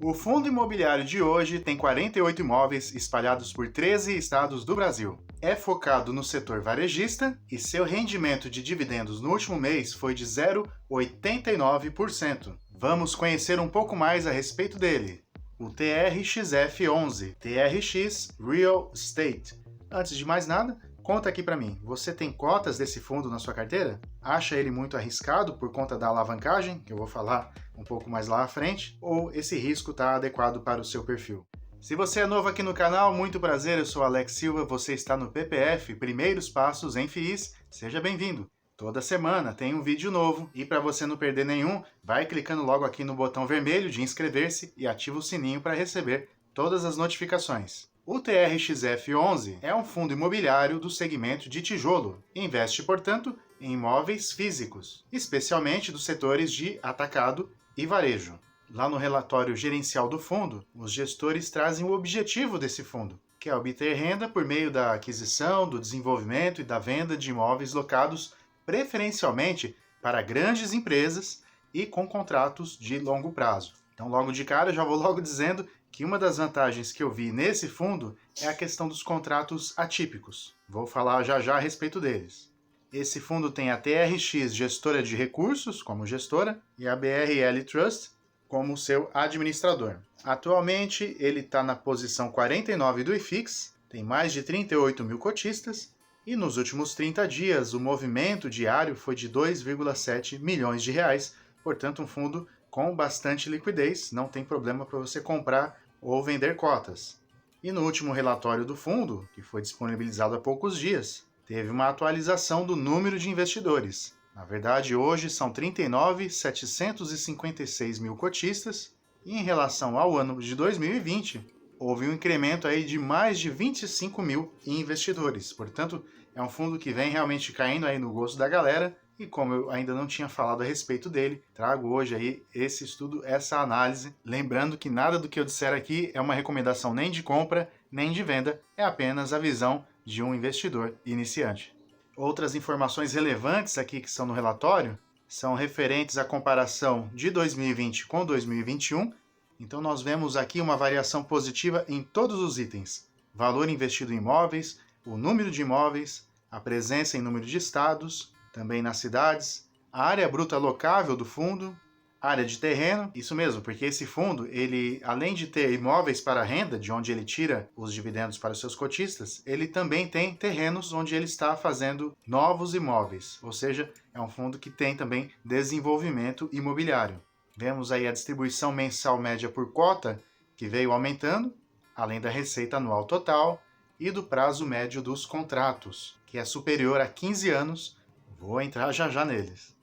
O fundo imobiliário de hoje tem 48 imóveis espalhados por 13 estados do Brasil. É focado no setor varejista e seu rendimento de dividendos no último mês foi de 0,89%. Vamos conhecer um pouco mais a respeito dele. O TRXF11, TRX Real Estate. Antes de mais nada, conta aqui para mim, você tem cotas desse fundo na sua carteira? Acha ele muito arriscado por conta da alavancagem, que eu vou falar um pouco mais lá à frente, ou esse risco está adequado para o seu perfil? Se você é novo aqui no canal, muito prazer, eu sou Alex Silva, você está no PPF, Primeiros Passos em FIIs, seja bem-vindo. Toda semana tem um vídeo novo e para você não perder nenhum, vai clicando logo aqui no botão vermelho de inscrever-se e ativa o sininho para receber todas as notificações. O TRXF11 é um fundo imobiliário do segmento de tijolo e investe, portanto, em imóveis físicos, especialmente dos setores de atacado e varejo. Lá no relatório gerencial do fundo, os gestores trazem o objetivo desse fundo, que é obter renda por meio da aquisição, do desenvolvimento e da venda de imóveis locados preferencialmente para grandes empresas e com contratos de longo prazo. Então, logo de cara, eu já vou logo dizendo que uma das vantagens que eu vi nesse fundo é a questão dos contratos atípicos. Vou falar já já a respeito deles. Esse fundo tem a TRX Gestora de Recursos como gestora e a BRL Trust como seu administrador. Atualmente, ele está na posição 49 do IFIX, tem mais de 38 mil cotistas e nos últimos 30 dias o movimento diário foi de 2,7 milhões de reais, portanto um fundo com bastante liquidez, não tem problema para você comprar ou vender cotas. E no último relatório do fundo, que foi disponibilizado há poucos dias, teve uma atualização do número de investidores. Na verdade, hoje são 39.756 mil cotistas, e em relação ao ano de 2020, houve um incremento aí de mais de 25 mil investidores. Portanto, é um fundo que vem realmente caindo aí no gosto da galera, e como eu ainda não tinha falado a respeito dele, trago hoje aí esse estudo, essa análise, lembrando que nada do que eu disser aqui é uma recomendação nem de compra, nem de venda, é apenas a visão de um investidor iniciante. Outras informações relevantes aqui que estão no relatório são referentes à comparação de 2020 com 2021. Então nós vemos aqui uma variação positiva em todos os itens. Valor investido em imóveis, o número de imóveis, a presença em número de estados, também nas cidades, a área bruta locável do fundo, área de terreno, isso mesmo, porque esse fundo, ele além de ter imóveis para renda, de onde ele tira os dividendos para os seus cotistas, ele também tem terrenos onde ele está fazendo novos imóveis, ou seja, é um fundo que tem também desenvolvimento imobiliário. Vemos aí a distribuição mensal média por cota, que veio aumentando, além da receita anual total e do prazo médio dos contratos, que é superior a 15 anos, vou entrar já já neles.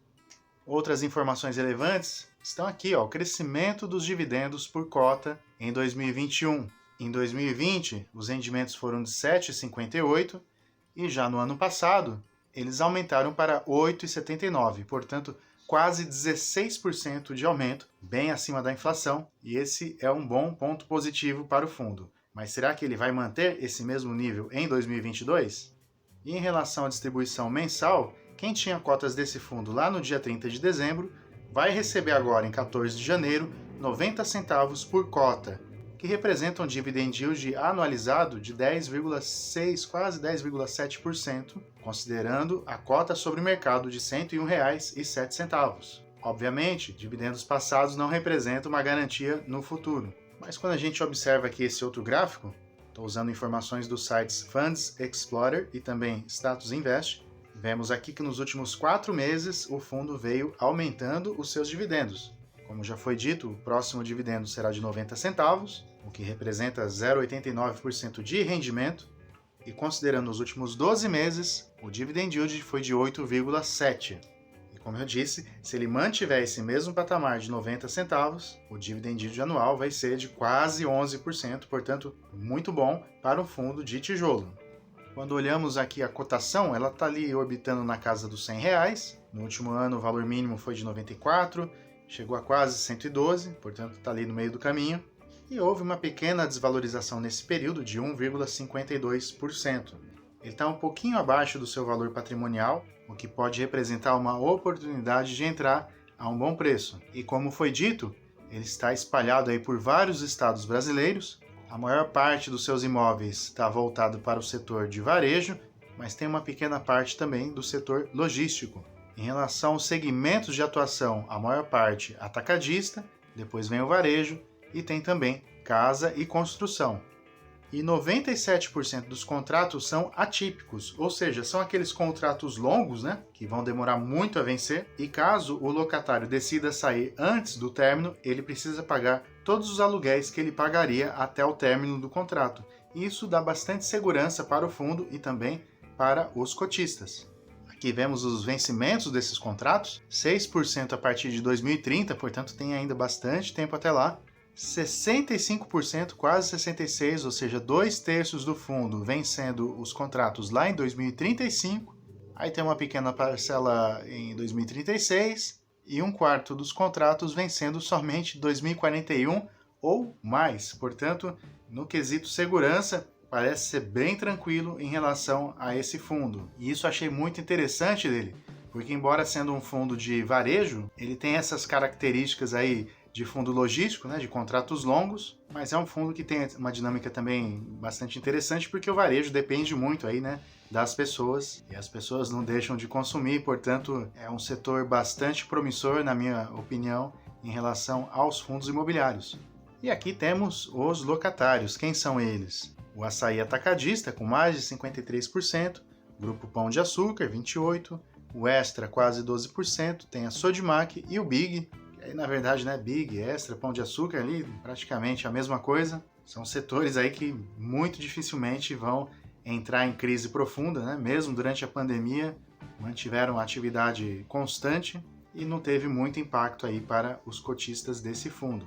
Outras informações relevantes estão aqui, ó, o crescimento dos dividendos por cota em 2021. Em 2020, os rendimentos foram de 7,58 e já no ano passado, eles aumentaram para 8,79, portanto, quase 16% de aumento, bem acima da inflação, e esse é um bom ponto positivo para o fundo. Mas será que ele vai manter esse mesmo nível em 2022? E em relação à distribuição mensal, quem tinha cotas desse fundo lá no dia 30 de dezembro vai receber agora, em 14 de janeiro, 90 centavos por cota, que representa um dividend yield anualizado de 10,6%, quase 10,7%, considerando a cota sobre o mercado de R$ 101,07. Obviamente, dividendos passados não representam uma garantia no futuro, mas quando a gente observa aqui esse outro gráfico, estou usando informações dos sites Funds Explorer e também Status Invest, vemos aqui que nos últimos 4 meses o fundo veio aumentando os seus dividendos. Como já foi dito, o próximo dividendo será de 90 centavos, o que representa 0,89% de rendimento, e considerando os últimos 12 meses, o dividend yield foi de 8,7%. E como eu disse, se ele mantiver esse mesmo patamar de 90 centavos, o dividend yield anual vai ser de quase 11%, portanto, muito bom para um fundo de tijolo. Quando olhamos aqui a cotação, ela está ali orbitando na casa dos R$100. No último ano o valor mínimo foi de 94, chegou a quase 112, portanto está ali no meio do caminho. E houve uma pequena desvalorização nesse período de 1,52%. Ele está um pouquinho abaixo do seu valor patrimonial, o que pode representar uma oportunidade de entrar a um bom preço. E como foi dito, ele está espalhado aí por vários estados brasileiros. A maior parte dos seus imóveis está voltado para o setor de varejo, mas tem uma pequena parte também do setor logístico. Em relação aos segmentos de atuação, a maior parte atacadista, depois vem o varejo e tem também casa e construção. E 97% dos contratos são atípicos, ou seja, são aqueles contratos longos, né, que vão demorar muito a vencer, e caso o locatário decida sair antes do término, ele precisa pagar todos os aluguéis que ele pagaria até o término do contrato. E isso dá bastante segurança para o fundo e também para os cotistas. Aqui vemos os vencimentos desses contratos, 6% a partir de 2030, portanto tem ainda bastante tempo até lá. 65%, quase 66%, ou seja, 2/3 do fundo vencendo os contratos lá em 2035, aí tem uma pequena parcela em 2036 e 1/4 dos contratos vencendo somente 2041 ou mais. Portanto, no quesito segurança, parece ser bem tranquilo em relação a esse fundo. E isso achei muito interessante dele, porque embora sendo um fundo de varejo, ele tem essas características aí de fundo logístico, né, de contratos longos, mas é um fundo que tem uma dinâmica também bastante interessante, porque o varejo depende muito aí, né, das pessoas, e as pessoas não deixam de consumir, portanto, é um setor bastante promissor, na minha opinião, em relação aos fundos imobiliários. E aqui temos os locatários. Quem são eles? O Açaí Atacadista, com mais de 53%, Grupo Pão de Açúcar, 28%, o Extra, quase 12%, tem a Sodimac e o Big. Aí, na verdade, né, Big, Extra, Pão de Açúcar ali, praticamente a mesma coisa. São setores aí que muito dificilmente vão entrar em crise profunda, né? Mesmo durante a pandemia, mantiveram atividade constante e não teve muito impacto aí para os cotistas desse fundo.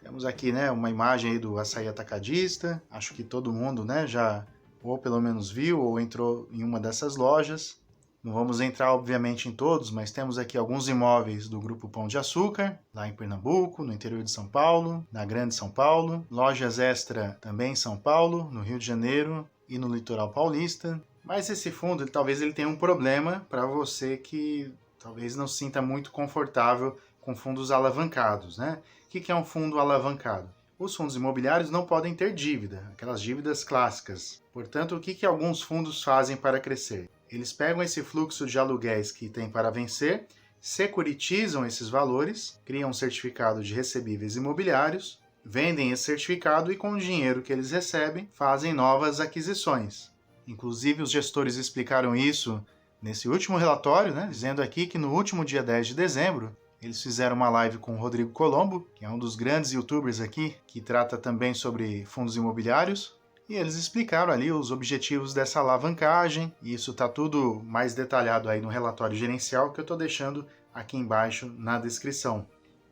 Temos aqui, né, uma imagem aí do Açaí Atacadista. Acho que todo mundo, né, já ou pelo menos viu ou entrou em uma dessas lojas. Não vamos entrar, obviamente, em todos, mas temos aqui alguns imóveis do Grupo Pão de Açúcar, lá em Pernambuco, no interior de São Paulo, na Grande São Paulo, lojas Extra também em São Paulo, no Rio de Janeiro e no litoral paulista. Mas esse fundo, talvez ele tenha um problema para você que talvez não se sinta muito confortável com fundos alavancados, né? O que é um fundo alavancado? Os fundos imobiliários não podem ter dívida, aquelas dívidas clássicas. Portanto, o que alguns fundos fazem para crescer? Eles pegam esse fluxo de aluguéis que tem para vencer, securitizam esses valores, criam um certificado de recebíveis imobiliários, vendem esse certificado e com o dinheiro que eles recebem, fazem novas aquisições. Inclusive, os gestores explicaram isso nesse último relatório, né, dizendo aqui que no último dia 10 de dezembro, eles fizeram uma live com o Rodrigo Colombo, que é um dos grandes youtubers aqui, que trata também sobre fundos imobiliários. E eles explicaram ali os objetivos dessa alavancagem, e isso está tudo mais detalhado aí no relatório gerencial que eu estou deixando aqui embaixo na descrição.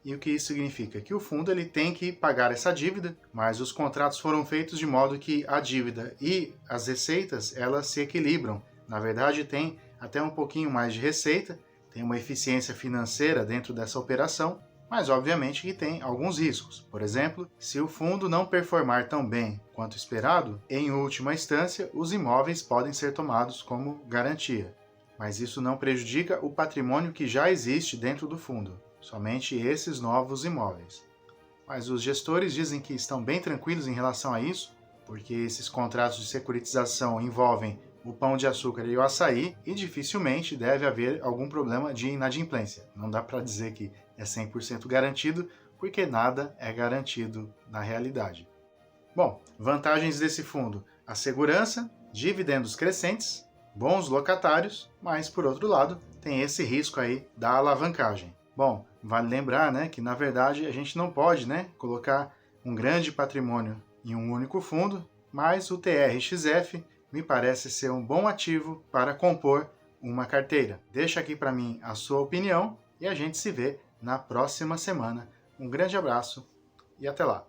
E o que isso significa? Que o fundo ele tem que pagar essa dívida, mas os contratos foram feitos de modo que a dívida e as receitas elas se equilibram. Na verdade, tem até um pouquinho mais de receita, tem uma eficiência financeira dentro dessa operação, mas obviamente que tem alguns riscos. Por exemplo, se o fundo não performar tão bem quanto esperado, em última instância, os imóveis podem ser tomados como garantia. Mas isso não prejudica o patrimônio que já existe dentro do fundo, somente esses novos imóveis. Mas os gestores dizem que estão bem tranquilos em relação a isso, porque esses contratos de securitização envolvem o Pão de Açúcar e o Açaí, e dificilmente deve haver algum problema de inadimplência. Não dá para dizer que é 100% garantido, porque nada é garantido na realidade. Bom, vantagens desse fundo: a segurança, dividendos crescentes, bons locatários, mas por outro lado, tem esse risco aí da alavancagem. Bom, vale lembrar, né, que na verdade a gente não pode, né, colocar um grande patrimônio em um único fundo, mas o TRXF me parece ser um bom ativo para compor uma carteira. Deixa aqui para mim a sua opinião e a gente se vê na próxima semana. Um grande abraço e até lá!